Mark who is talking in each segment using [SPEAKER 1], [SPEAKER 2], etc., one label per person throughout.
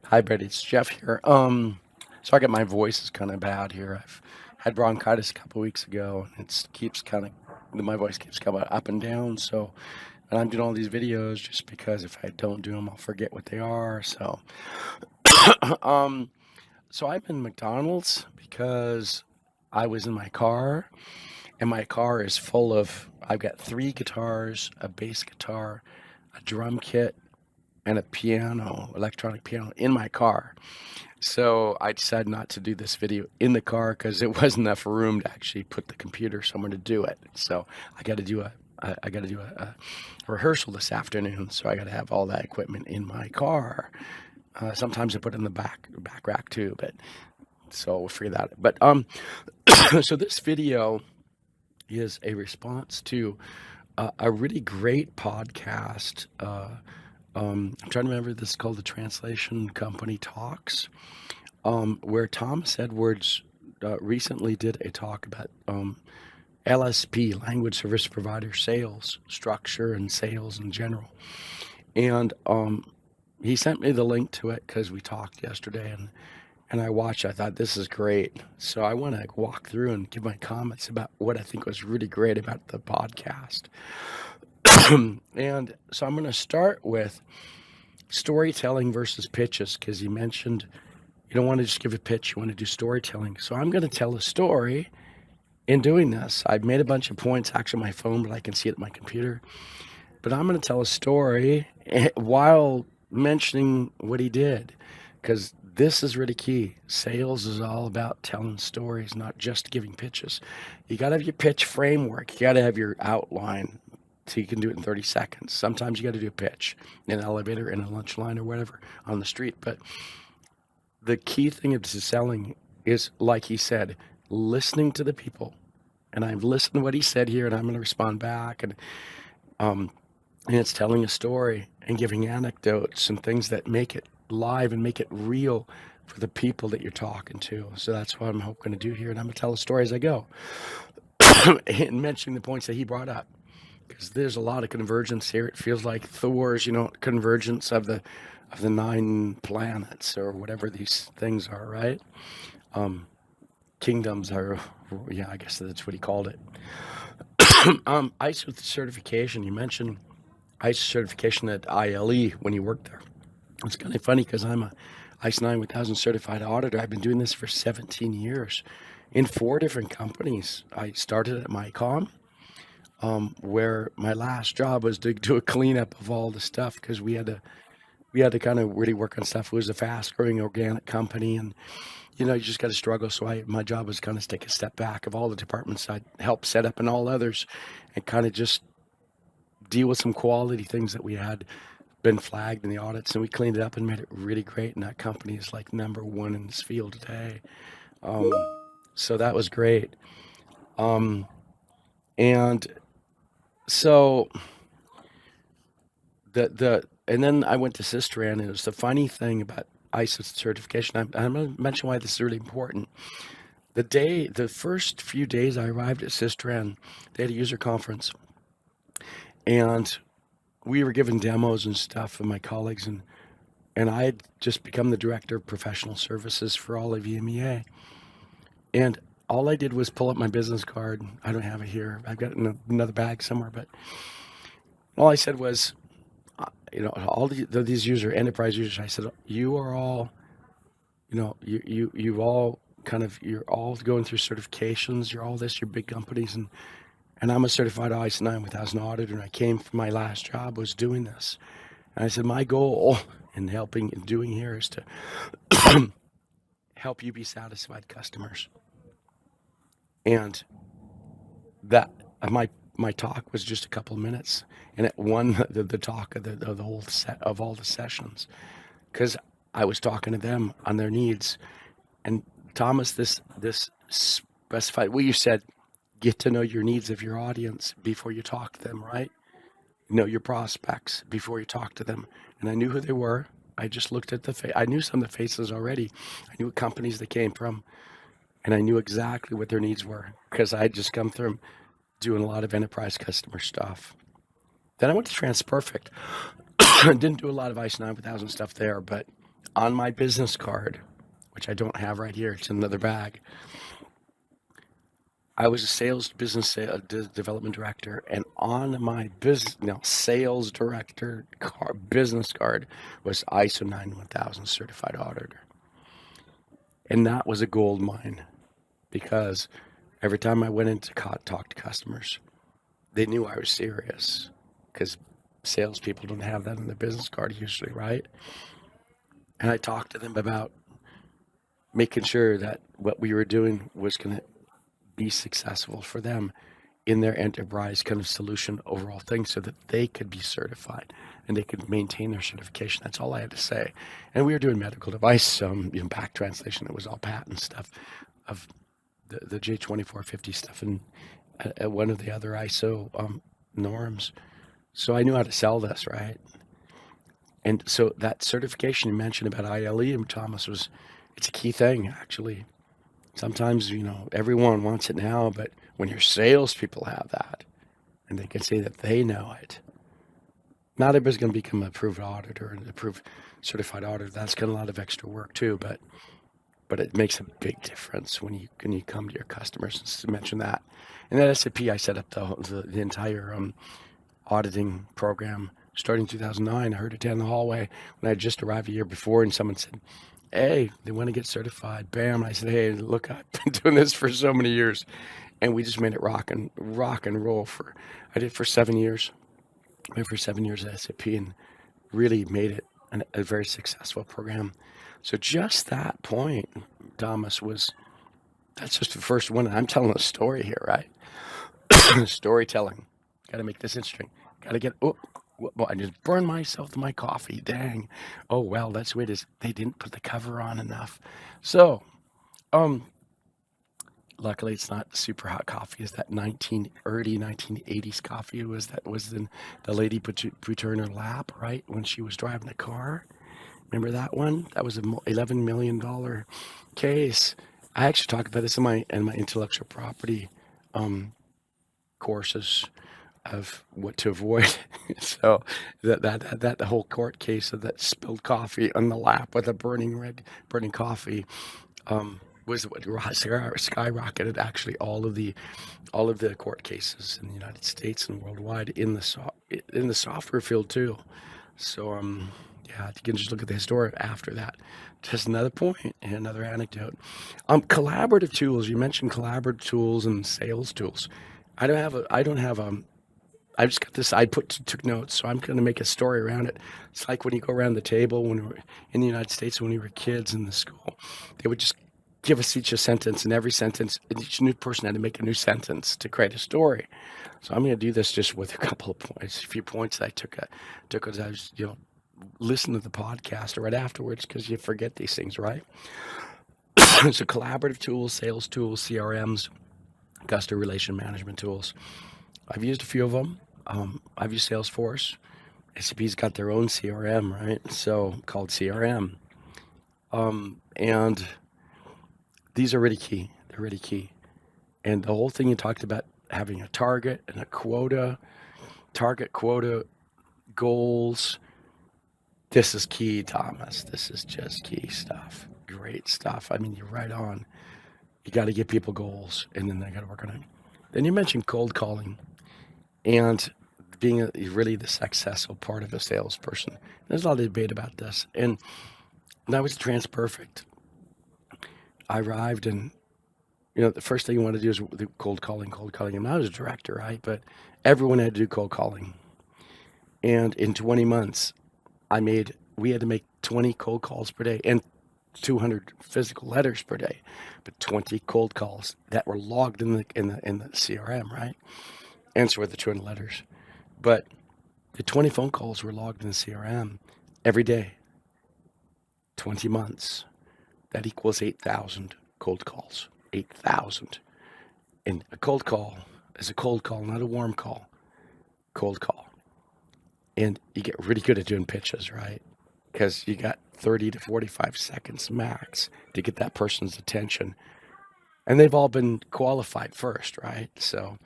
[SPEAKER 1] Hi, Betty. It's Jeff here. So I got my voice is kind of bad here. I've had bronchitis a couple weeks ago, and it keeps kind of my voice keeps coming up and down. So, and I'm doing all these videos just because if I don't do them, I'll forget what they are. So, um, so I'm in McDonald's because I was in my car, and my car is full of. I've got three guitars, a bass guitar, a drum kit, and a piano, electronic piano in my car. So I decided not to do this video in the car because it wasn't enough room to actually put the computer somewhere to do it. So I got to do a rehearsal this afternoon. So I got to have all that equipment in my car. Sometimes I put it in the back rack too, but so we'll figure that out. But so this video is a response to a really great podcast. I'm trying to remember. This is called the Translation Company Talks, where Thomas Edwards recently did a talk about LSP, language service provider sales structure and sales in general. And he sent me the link to it because we talked yesterday, and I watched. I thought this is great, so I want to walk through and give my comments about what I think was really great about the podcast. And so I'm going to start with storytelling versus pitches because you mentioned you don't want to just give a pitch, you want to do storytelling. So I'm going to tell a story in doing this. I've made a bunch of points actually on my phone, but I can see it on my computer. But I'm going to tell a story while mentioning what he did because this is really key. Sales is all about telling stories, not just giving pitches. You got to have your pitch framework. You got to have your outline so you can do it in 30 seconds. Sometimes you got to do a pitch in an elevator, in a lunch line, or whatever on the street. But the key thing of selling is, like he said, listening to the people. And I've listened to what he said here, and I'm going to respond back. And it's telling a story and giving anecdotes and things that make it live and make it real for the people that you're talking to. So that's what I'm hoping to do here. And I'm going to tell a story as I go and mentioning the points that he brought up. Because there's a lot of convergence here. It feels like Thor's, convergence of the 9 planets or whatever these things are, right? Kingdoms are, yeah, I guess that's what he called it. ISO certification. You mentioned ISO certification at ILE when you worked there. It's kind of funny because I'm a ISO 9000 certified auditor. I've been doing this for 17 years in 4 different companies. I started at MyCom, where my last job was to do a cleanup of all the stuff because we had to kind of really work on stuff. It was a fast growing organic company, and you just got to struggle. So my job was kind of take a step back of all the departments I'd help set up and all others, and kind of just deal with some quality things that we had been flagged in the audits, and we cleaned it up and made it really great. And that company is like #1 in this field today. So that was great. And so and then I went to Sistran, and it was the funny thing about ISO certification. I'm going to mention why this is really important. The first few days I arrived at Sistran, they had a user conference, and we were given demos and stuff of my colleagues, and I had just become the director of professional services for all of EMEA. And all I did was pull up my business card. I don't have it here. I've got it in another bag somewhere, but all I said was, all these enterprise users, I said, you are all, you've all you're all going through certifications. You're all this, you're big companies. And I'm a certified ISO 9000 auditor, and I came from my last job was doing this. And I said, my goal in helping and doing here is to help you be satisfied customers. And that my talk was just a couple of minutes, and it won the talk of the whole set of all the sessions because I was talking to them on their needs. And Thomas, this specified. Well, you said get to know your needs of your audience before you talk to them, right? Know your prospects before you talk to them. And I knew who they were. I just looked at I knew some of the faces already. I knew what companies they came from, and I knew exactly what their needs were because I had just come through doing a lot of enterprise customer stuff. Then I went to TransPerfect. Didn't do a lot of ISO 9000 stuff there, but on my business card, which I don't have right here, it's in another bag. I was a development director, and on my sales director business card was ISO 91000 certified auditor. And that was a gold mine, because every time I went in to talk to customers, they knew I was serious, because salespeople don't have that on their business card usually, right? And I talked to them about making sure that what we were doing was going to be successful for them in their enterprise kind of solution overall thing, so that they could be certified and they could maintain their certification. That's all I had to say. And we were doing medical device, back translation. It was all patent stuff of the J2450 stuff and one of the other ISO norms. So I knew how to sell this, right? And so that certification you mentioned about ILE, Thomas, it's a key thing, actually. Sometimes, everyone wants it now, but when your salespeople have that and they can say that they know it, not everybody's going to become an approved auditor and approved certified auditor. That's got a lot of extra work too, but it makes a big difference when you come to your customers to mention that. And at SAP, I set up the entire auditing program starting in 2009. I heard it down the hallway when I had just arrived a year before, and someone said, "Hey, they want to get certified." Bam! I said, "Hey, look, I've been doing this for so many years," and we just made it rock and roll. I did for 7 years. I did for 7 years at SAP, and really made it a very successful program. So just that point, Thomas, that's just the first one. I'm telling a story here, right? Storytelling. Got to make this interesting. Got to get. Oh, well, I just burned myself to my coffee. Dang. Oh well, that's the way it is. They didn't put the cover on enough. So, luckily it's not super hot coffee. It's that early 1980s coffee. That was in the lady put her in her lap, right, when she was driving the car. Remember that one? That was a $11 million case. I actually talk about this in my intellectual property courses of what to avoid. So that the whole court case of that spilled coffee on the lap with a burning coffee was what skyrocketed actually all of the court cases in the United States and worldwide in the software field too. So yeah, you can just look at the history after that. Just another point and another anecdote. Collaborative tools. You mentioned collaborative tools and sales tools. I just got this. Took notes, so I'm going to make a story around it. It's like when you go around the table when we were in the United States when we were kids in the school. They would just give us each a sentence, and every sentence, and each new person had to make a new sentence to create a story. So I'm going to do this just with a couple of points, a few points that I took as I was, listening to the podcast right afterwards, because you forget these things, right? So collaborative tools, sales tools, CRMs, customer relation management tools. I've used a few of them. I've used Salesforce. SAP's got their own CRM, right? So called CRM. And these are really key. They're really key. And the whole thing you talked about having a target and a quota, goals. This is key, Thomas. This is just key stuff. Great stuff. I mean, you're right on. You got to give people goals, and then they got to work on it. Then you mentioned cold calling and being really the successful part of a salesperson. There's a lot of debate about this. And when I was TransPerfect, I arrived, and the first thing you want to do is the cold calling. And I was a director, right? But everyone had to do cold calling. And in 20 months, we had to make 20 cold calls per day and 200 physical letters per day, but 20 cold calls that were logged in the CRM, right? Answer with the 200 letters. But the 20 phone calls were logged in the CRM every day. 20 months. That equals 8,000 cold calls. 8,000. And a cold call is a cold call, not a warm call. Cold call. And you get really good at doing pitches, right? Because you got 30 to 45 seconds max to get that person's attention. And they've all been qualified first, right? So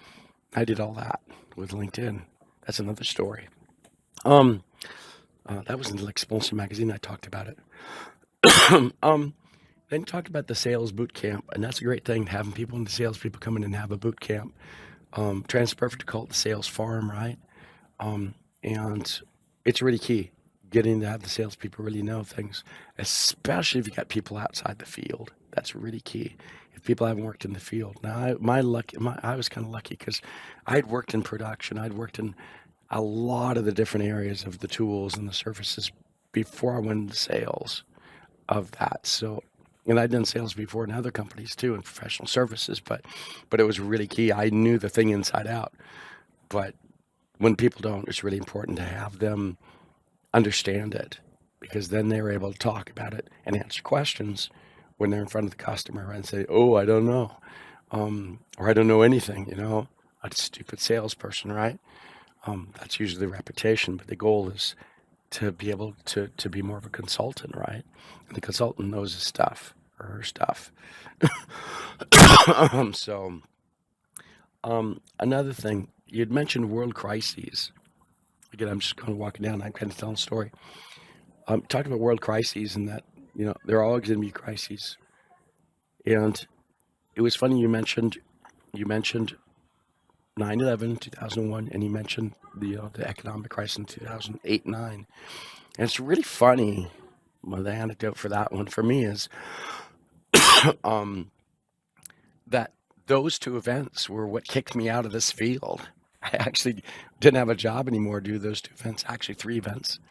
[SPEAKER 1] I did all that with LinkedIn. That's another story. That was in the Expansion magazine. I talked about it. um, then you talked about the sales boot camp, and that's a great thing, having people in the salespeople come in and have a boot camp. TransPerfect call it the sales farm, right? Um, and it's really key getting to have the salespeople really know things, especially if you got people outside the field. That's really key. If people haven't worked in the field, now I was kind of lucky because I'd worked in production. I'd worked in a lot of the different areas of the tools and the services before I went into sales of that. So, and I'd done sales before in other companies too, in professional services, but it was really key. I knew the thing inside out. But when people don't, it's really important to have them understand it, because then they're able to talk about it and answer questions when they're in front of the customer and say, "Oh, I don't know," or "I don't know anything." A stupid salesperson, right? That's usually the reputation, but the goal is to be able to be more of a consultant, right? And the consultant knows his stuff or her stuff. So, another thing, you'd mentioned world crises. Again, I'm just kind of walking down. I'm kind of telling a story. Talked about world crises and that there are always going to be crises. And it was funny you mentioned 9/11, 2001, and you mentioned the economic crisis in 2008, 9. And it's really funny. Well, the anecdote for that one for me is um, that those two events were what kicked me out of this field. I actually didn't have a job anymore due to those two events. Actually, three events.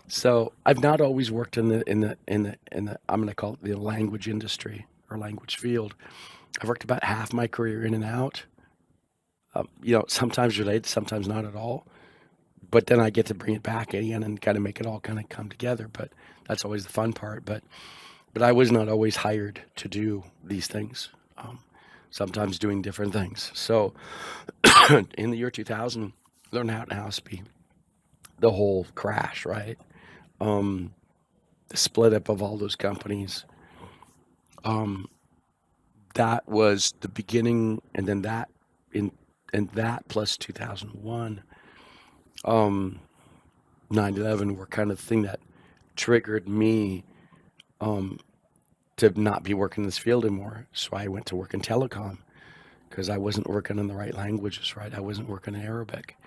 [SPEAKER 1] So I've not always worked in the I'm going to call it the language industry or language field. I've worked about half my career in and out. Sometimes related, sometimes not at all. But then I get to bring it back again and kind of make it all kind of come together. But that's always the fun part. But I was not always hired to do these things. Sometimes doing different things. So in the year 2000, learned how to HouseBee, the whole crash, right? The split up of all those companies. That was the beginning, and then that in and that plus 2001, 9/11 were kind of the thing that triggered me to not be working in this field anymore. So I went to work in telecom because I wasn't working in the right languages, right? I wasn't working in Arabic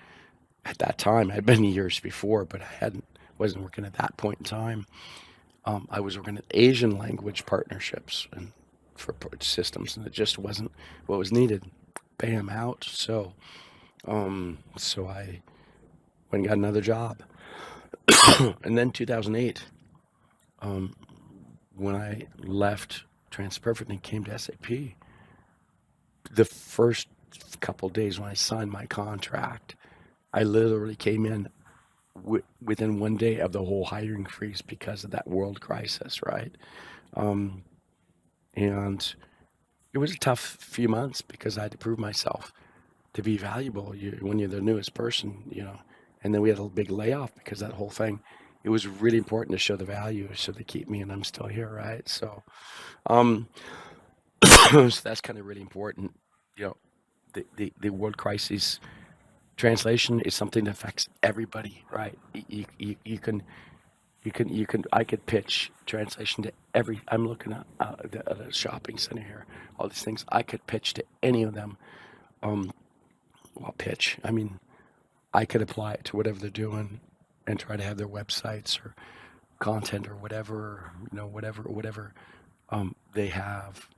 [SPEAKER 1] at that time. I'd been years before, but wasn't working at that point in time. I was working at Asian language partnerships and for systems, and it just wasn't what was needed. Bam, out. So I went and got another job, and then 2008, when I left TransPerfect and came to SAP, the first couple of days when I signed my contract, I literally came in within one day of the whole hiring freeze because of that world crisis, right? And it was a tough few months because I had to prove myself to be valuable when you're the newest person. And then we had a big layoff because of that whole thing. It was really important to show the value, so they keep me, and I'm still here, right? So, so that's kind of really important. You know, the world crisis translation is something that affects everybody, right? I could pitch translation to every. I'm looking at the shopping center here. All these things I could pitch to any of them. Well, pitch. I mean, I could apply it to whatever they're doing, and try to have their websites or content or whatever, whatever they have.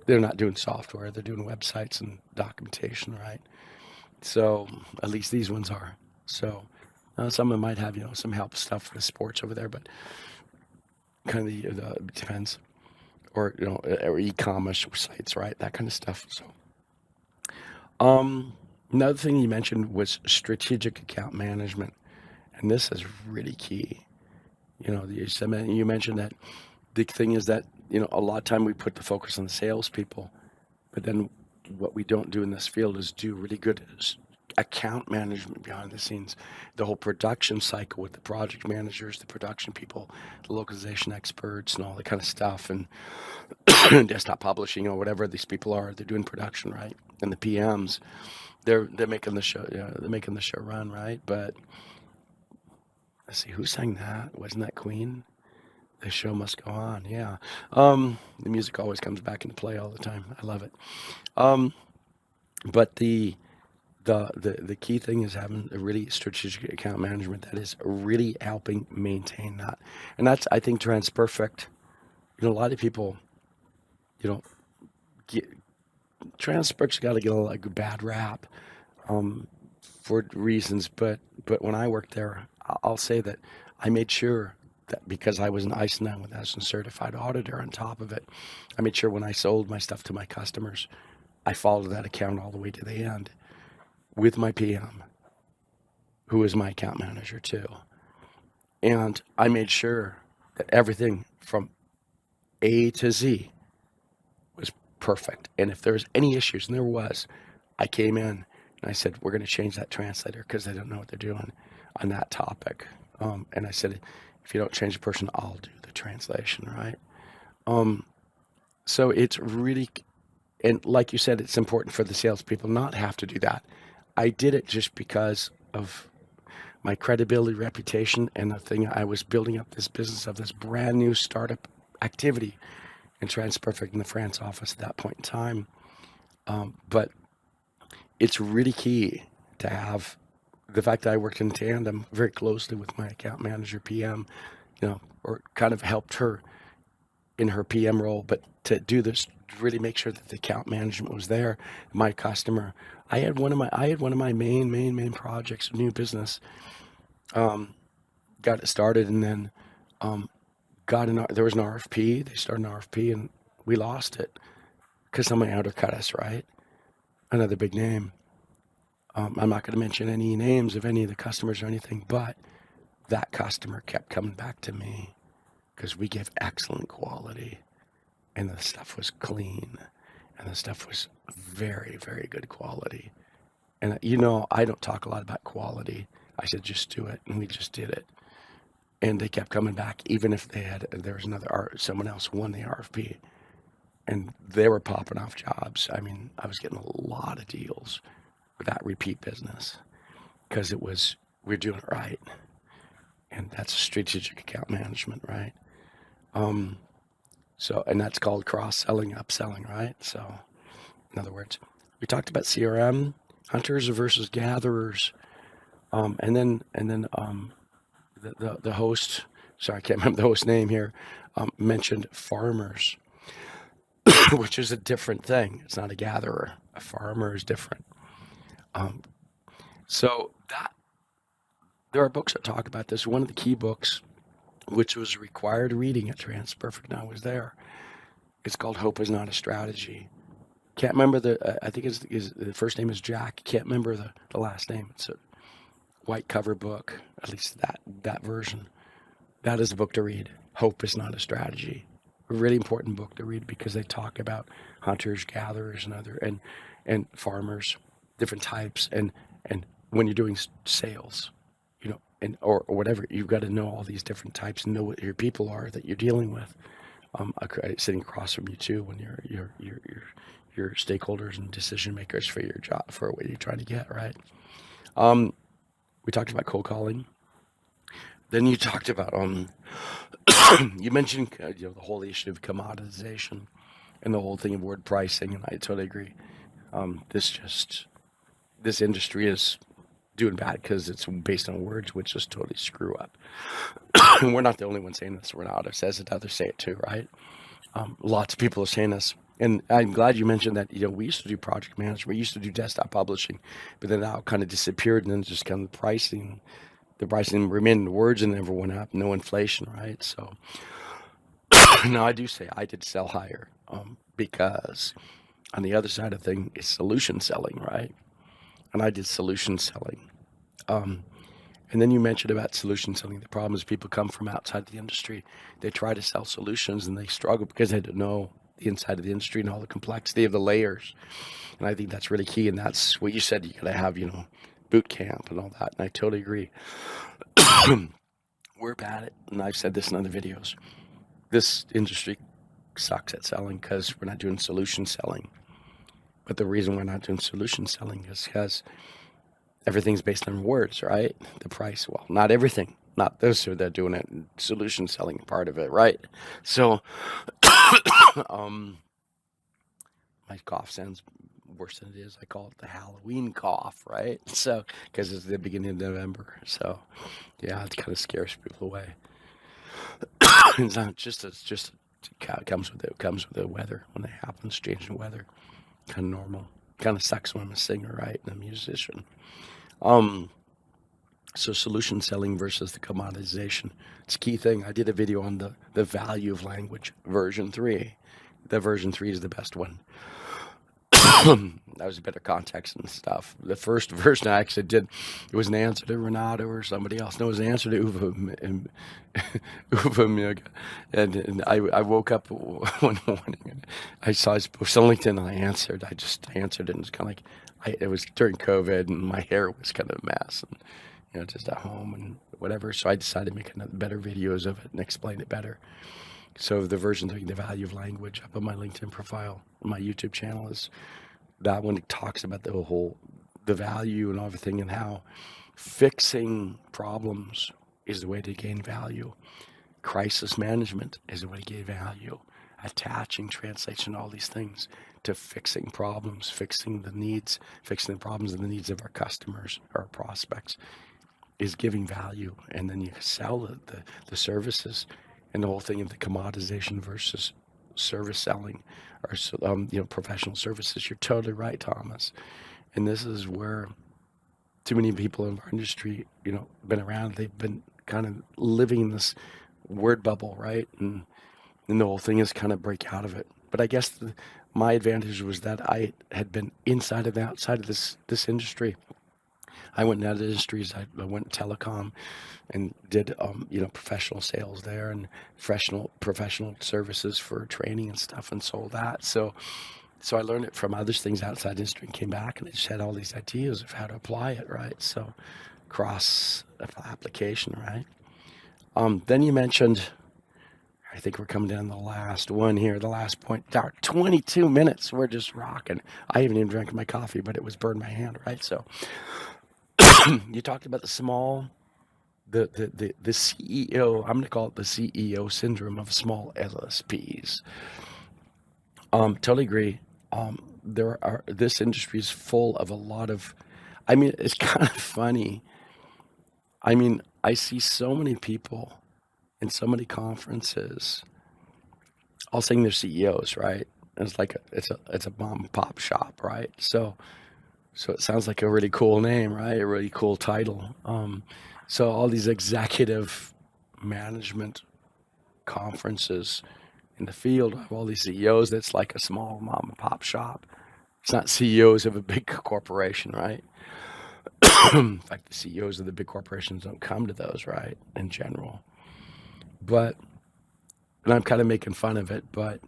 [SPEAKER 1] They're not doing software; they're doing websites and documentation, right? So at least these ones are. So some of them might have some help stuff for the sports over there, but kind of it depends. Or or e-commerce sites, right? That kind of stuff. So another thing you mentioned was strategic account management, and this is really key. You mentioned that the thing is that a lot of time we put the focus on the salespeople, but then what we don't do in this field is do really good account management behind the scenes, the whole production cycle with the project managers, the production people, the localization experts, and all that kind of stuff, and desktop publishing or whatever these people are. They're doing production, right? And the PMs, they're making the show. Yeah, they're making the show run, right? But let's see, who sang that? Wasn't that Queen? The show must go on. Yeah. The music always comes back into play all the time. I love it. Um, but the key thing is having a really strategic account management that is really helping maintain that. And that's, I think, TransPerfect. A lot of people, you know, get, TransPerfect's got to get a bad rap for reasons. But when I worked there, I'll say that I made sure that because I was an ISO 9000 certified auditor on top of it, I made sure when I sold my stuff to my customers, I followed that account all the way to the end with my PM, who is my account manager too. And I made sure that everything from A to Z was perfect. And if there was any issues, and there was, I came in and I said, we're going to change that translator because they don't know what they're doing on that topic. And I said, if you don't change the person, I'll do the translation, right? So it's really, and like you said, it's important for the salespeople not have to do that. I did it just because of my credibility, reputation, and the thing I was building up this business of this brand new startup activity in TransPerfect in the France office at that point in time. But it's really key to have the fact that I worked in tandem very closely with my account manager PM, or kind of helped her in her PM role, but to do this, really make sure that the account management was there. My customer, I had one of my main projects of new business, got it started, and then there was an RFP. They started an RFP, and we lost it because somebody undercut us. Right, another big name. I'm not going to mention any names of any of the customers or anything, but that customer kept coming back to me because we give excellent quality, and the stuff was clean, and the stuff was very, very good quality. And I don't talk a lot about quality. I said, just do it, and we just did it. And they kept coming back, even if there was someone else won the RFP, and they were popping off jobs. I mean, I was getting a lot of deals with that repeat business because we're doing it right. And that's strategic account management, right? And that's called cross-selling, upselling, right? So, in other words, we talked about CRM, hunters versus gatherers, and then the host. Sorry, I can't remember the host name here. Mentioned farmers, which is a different thing. It's not a gatherer. A farmer is different. So there are books that talk about this. One of the key books, which was required reading at TransPerfect, and I was there. It's called Hope Is Not a Strategy. Can't remember I think the first name is Jack. Can't remember the last name. It's a white cover book, at least that version. That is a book to read. Hope Is Not a Strategy. A really important book to read because they talk about hunters, gatherers, and farmers, different types, and when you're doing sales, or whatever, you've got to know all these different types and know what your people are that you're dealing with. Sitting across from you too, when your stakeholders and decision makers for your job, for what you're trying to get, right? We talked about cold calling. Then you talked about you mentioned the whole issue of commoditization and the whole thing of word pricing, and I totally agree. This industry is doing bad because it's based on words, which is totally screw up. And we're not the only ones saying this. Renato says it, others say it too, right? Lots of people are saying this. And I'm glad you mentioned that, we used to do project management. We used to do desktop publishing, but then that kind of disappeared, and then just kind of the pricing remained in the words and never went up. No inflation, right? So now I do say I did sell higher because on the other side of thing is solution selling, right? And I did solution selling. And then you mentioned about solution selling. The problem is people come from outside the industry. They try to sell solutions and they struggle because they don't know the inside of the industry and all the complexity of the layers. And I think that's really key. And that's what you said. You got to have, boot camp and all that. And I totally agree. We're bad at, and I've said this in other videos, this industry sucks at selling because we're not doing solution selling. But the reason we're not doing solution selling is because everything's based on words, right? The price, well, not everything. not this or they're doing it, solution selling part of it, right? So, um, my cough sounds worse than it is. I call it the Halloween cough, right? So, because it's the beginning of November. So, yeah, it kind of scares people away. It's not just, it comes with the weather when it happens, changing weather. Kind of normal. Kind of sucks when I'm a singer, right? And a musician. Um, So solution selling versus the commoditization. It's a key thing. I did a video on the value of language, version 3. The version 3 is the best one. That was a bit of context and stuff. The first version I actually did, it was an answer to Renato or somebody else. No, it was an answer to Uwe Muga. And I woke up one morning and I saw his post on LinkedIn and I answered. I just answered it and it was kind of like, it was during COVID and my hair was kind of a mess. And just at home and whatever. So I decided to make better videos of it and explain it better. So the version 3, the value of language, up on my LinkedIn profile, my YouTube channel, is that one. It talks about the value and everything, and how fixing problems is the way to gain value. Crisis management is the way to gain value. Attaching translation, all these things to fixing problems, fixing the problems and the needs of our customers, our prospects, is giving value. And then you sell the services, and the whole thing of the commoditization versus service selling, or professional services. You're totally right, Thomas. And this is where too many people in our industry, been around. They've been kind of living in this word bubble, right? And the whole thing is kind of break out of it. But I guess my advantage was that I had been inside and outside of this industry. I went in other industries. I went telecom and did professional sales there, and professional services for training and stuff, and sold that. So I learned it from other things outside the industry and came back, and I just had all these ideas of how to apply it, right? So cross application, right? Then you mentioned, I think we're coming down to the last one here, the last point. 22 minutes. We're just rocking. I haven't even drank my coffee, but it was burned my hand, right? So you talked about the CEO, I'm going to call it the CEO syndrome of small LSPs. Totally agree. This industry is full of a lot of, it's kind of funny. I see so many people in so many conferences all saying they're CEOs, right? And it's like it's a mom and pop shop, right? So it sounds like a really cool name, right? A really cool title. So all these executive management conferences in the field have all these CEOs. That's like a small mom and pop shop. It's not CEOs of a big corporation, right? In fact, the CEOs of the big corporations don't come to those, right? In general. And I'm kind of making fun of it, but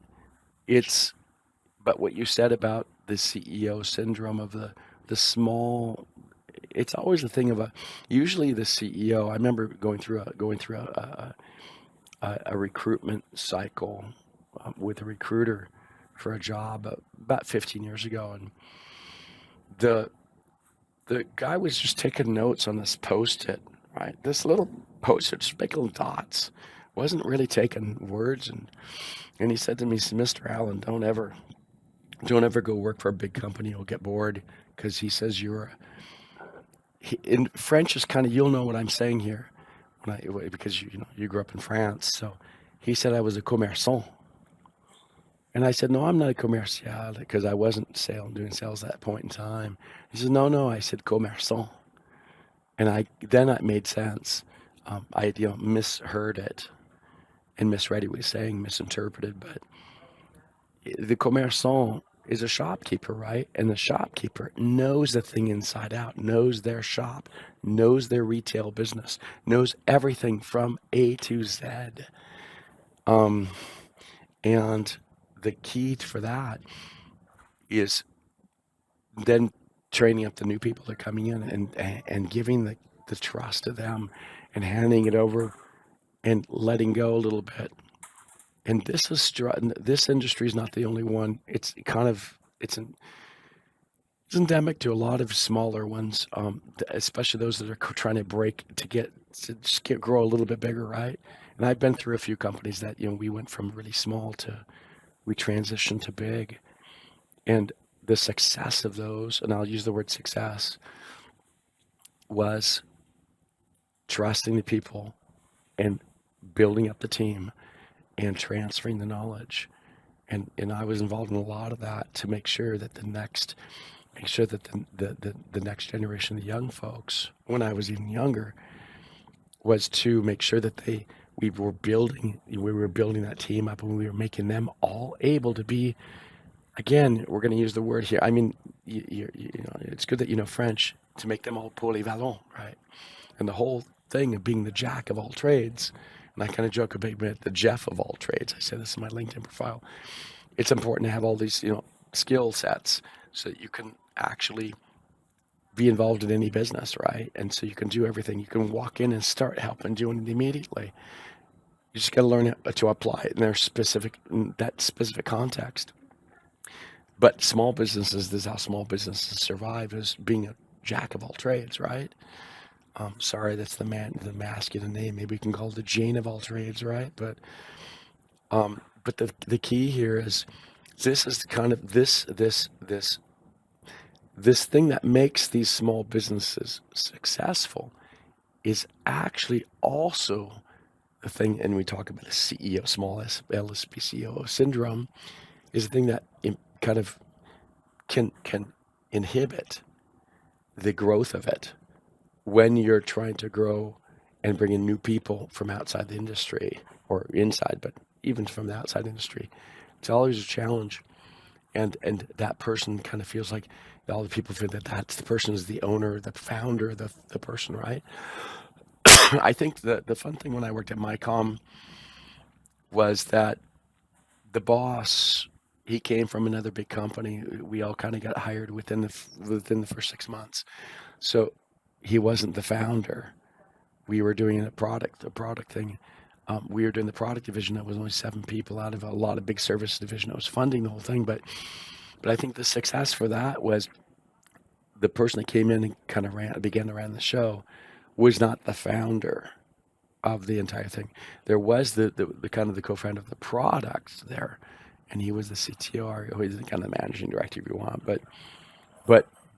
[SPEAKER 1] what you said about the CEO syndrome of the small, it's always the thing of usually the CEO. I remember going through a recruitment cycle with a recruiter for a job about 15 years ago, and the guy was just taking notes on this Post-it, right? This little Post-it, just making little dots. Wasn't really taking words, and he said to me, "Mr. Allen, don't ever go work for a big company. You'll get bored," because he says in French is kind of, you'll know what I'm saying here, because you grew up in France. So he said I was a commerçant, and I said, "No, I'm not a commercial," because I wasn't doing sales at that point in time. He said, "No," I said commerçant, and then it made sense. I misheard it and misread what he was saying, misinterpreted, but the commerçant is a shopkeeper, right? And the shopkeeper knows the thing inside out, knows their shop, knows their retail business, knows everything from A to Z. And the key for that is then training up the new people that are coming in and giving the trust to them and handing it over and letting go a little bit. And this industry is not the only one. It's endemic to a lot of smaller ones, especially those that are trying to to just grow a little bit bigger, right? And I've been through a few companies that, we went from really small to we transitioned to big. And the success of those, and I'll use the word success, was trusting the people and building up the team and transferring the knowledge. And I was involved in a lot of that to make sure that the next generation of young folks, when I was even younger, was to make sure that we were building that team up, and we were making them all able to be, again, we're going to use the word here. I mean, it's good that you know French, to make them all polyvalent, right? And the whole thing of being the jack of all trades, and I kind of joke about the Jeff of all trades. I say this in my LinkedIn profile. It's important to have all these, skill sets so that you can actually be involved in any business, right? And so you can do everything. You can walk in and start helping doing it immediately. You just got to learn to apply it in that specific context. But small businesses, this is how small businesses survive, is being a jack of all trades, right? Sorry, that's the masculine name. Maybe we can call it the Jane of all trades, right? But the key here is this is kind of this thing that makes these small businesses successful is actually also the thing, and we talk about the CEO, small LSP CEO syndrome, is the thing that kind of can inhibit the growth of it when you're trying to grow and bring in new people from outside the industry or inside, but even from the outside industry. It's always a challenge. And that person kind of feels like all the people feel that that's the person is the owner, the founder, the person, right? I think the fun thing when I worked at MyCom was that the boss, he came from another big company. We all kind of got hired within the first 6 months. So he wasn't the founder. We were doing a product thing. We were doing the product division that was only 7 people out of a lot of big service division that was funding the whole thing. But I think the success for that was the person that came in and kind of began to run the show was not the founder of the entire thing. There was the kind of the co-founder of the product there, and he was the CTO, or he's the kind of managing director if you want. But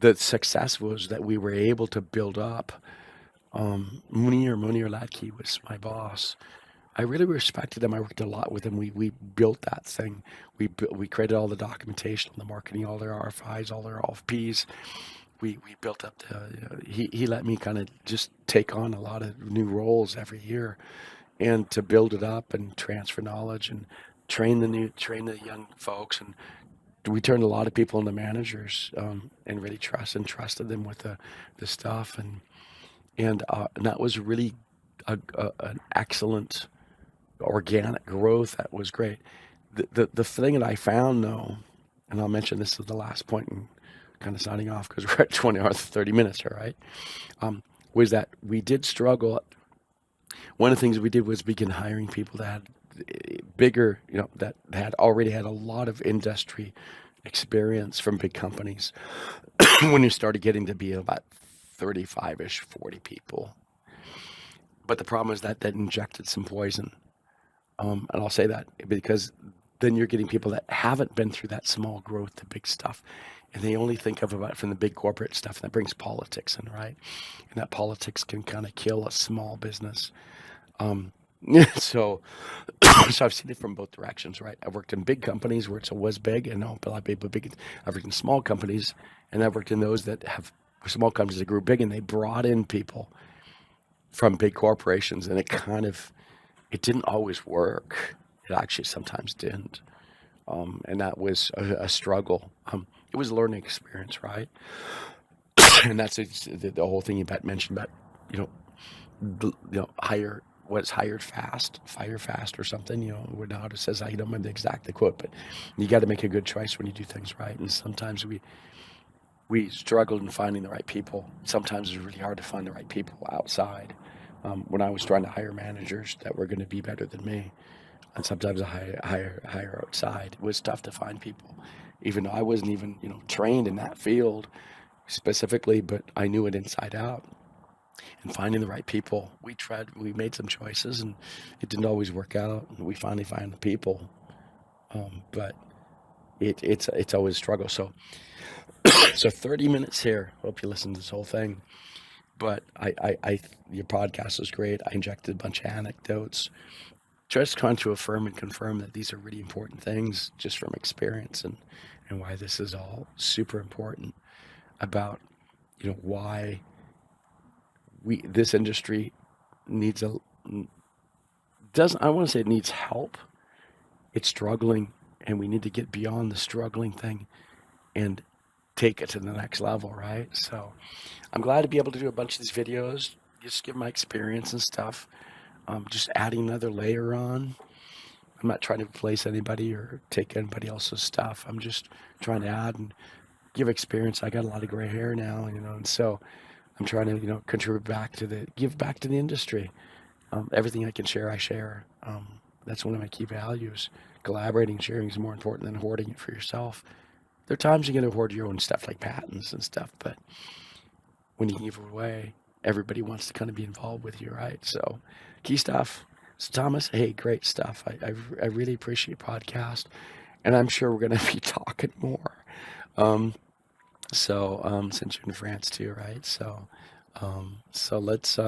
[SPEAKER 1] the success was that we were able to build up. Munir Latke was my boss. I really respected him. I worked a lot with him. We built that thing. We created all the documentation, the marketing, all their RFIs, all their RFPs. We built up he let me kind of just take on a lot of new roles every year, and to build it up and transfer knowledge and train the young folks. And we turned a lot of people into managers, and really trusted them with the stuff. And that was really an excellent organic growth. That was great. The thing that I found, though, and I'll mention this as the last point and kind of signing off because we're at 20 or 30 minutes here, right? Was that we did struggle. One of the things we did was begin hiring people that had bigger, that had already had a lot of industry experience from big companies. When you started getting to be about 35-ish, 40 people. But the problem is that injected some poison. And I'll say that because then you're getting people that haven't been through that small growth to big stuff. And they only think of about from the big corporate stuff, and that brings politics in, right? And that politics can kind of kill a small business. So I've seen it from both directions, right? I've worked in big companies where it was big, and no, but big. I've worked in small companies, and I've worked in those that have small companies that grew big, and they brought in people from big corporations, and it didn't always work. It actually sometimes didn't. And that was a struggle. It was a learning experience, right? And that's the whole thing you mentioned about, hire what's hired fast, fire fast or something, Renato says, I don't remember the exact quote, but you got to make a good choice when you do things right. And sometimes we struggled in finding the right people. Sometimes it's really hard to find the right people outside. When I was trying to hire managers that were going to be better than me, and sometimes I hire outside, it was tough to find people, even though I wasn't even trained in that field specifically, but I knew it inside out. and finding the right people. We made some choices and it didn't always work out. And we finally find the people. But it's always a struggle. So 30 minutes here. Hope you listen to this whole thing. But your podcast is great. I injected a bunch of anecdotes, just trying to affirm and confirm that these are really important things, just from experience, and why this is all super important about, why this industry needs doesn't, I want to say it needs help. It's struggling, and we need to get beyond the struggling thing and take it to the next level, right? So I'm glad to be able to do a bunch of these videos, just give my experience and stuff. Just adding another layer on. I'm not trying to replace anybody or take anybody else's stuff. I'm just trying to add and give experience. I got a lot of gray hair now, and so I'm trying to, contribute give back to the industry. Everything I can share, I share. That's one of my key values. Collaborating, sharing is more important than hoarding it for yourself. There are times you're going to hoard your own stuff like patents and stuff, but when you give it away, everybody wants to kind of be involved with you, right? So key stuff. So Thomas, hey, great stuff. I really appreciate your podcast, and I'm sure we're going to be talking more. Since you're in France too, right? So let's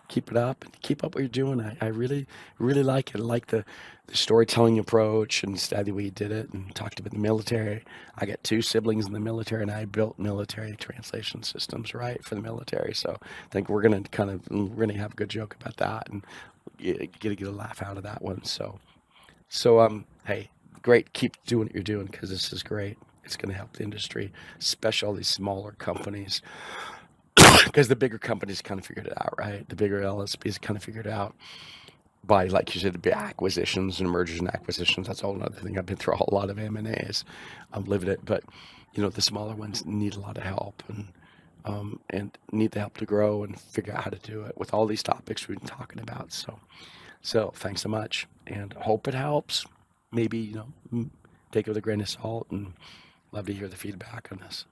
[SPEAKER 1] keep it up. Keep up what you're doing. I really, really like it. I like the storytelling approach and the way you did it and talked about the military. I got 2 siblings in the military, and I built military translation systems, right, for the military. So I think we're going to have a good joke about that and get a laugh out of that one. Hey, great. Keep doing what you're doing, because this is great. It's going to help the industry, especially all these smaller companies, because the bigger companies kind of figured it out, right? The bigger LSPs kind of figured it out by, like you said, the acquisitions and mergers and acquisitions. That's a whole other thing. I've been through a lot of M&As. I'm living it, but the smaller ones need a lot of help and need the help to grow and figure out how to do it with all these topics we've been talking about. So thanks so much, and hope it helps. Maybe take it with a grain of salt, and love to hear the feedback on this.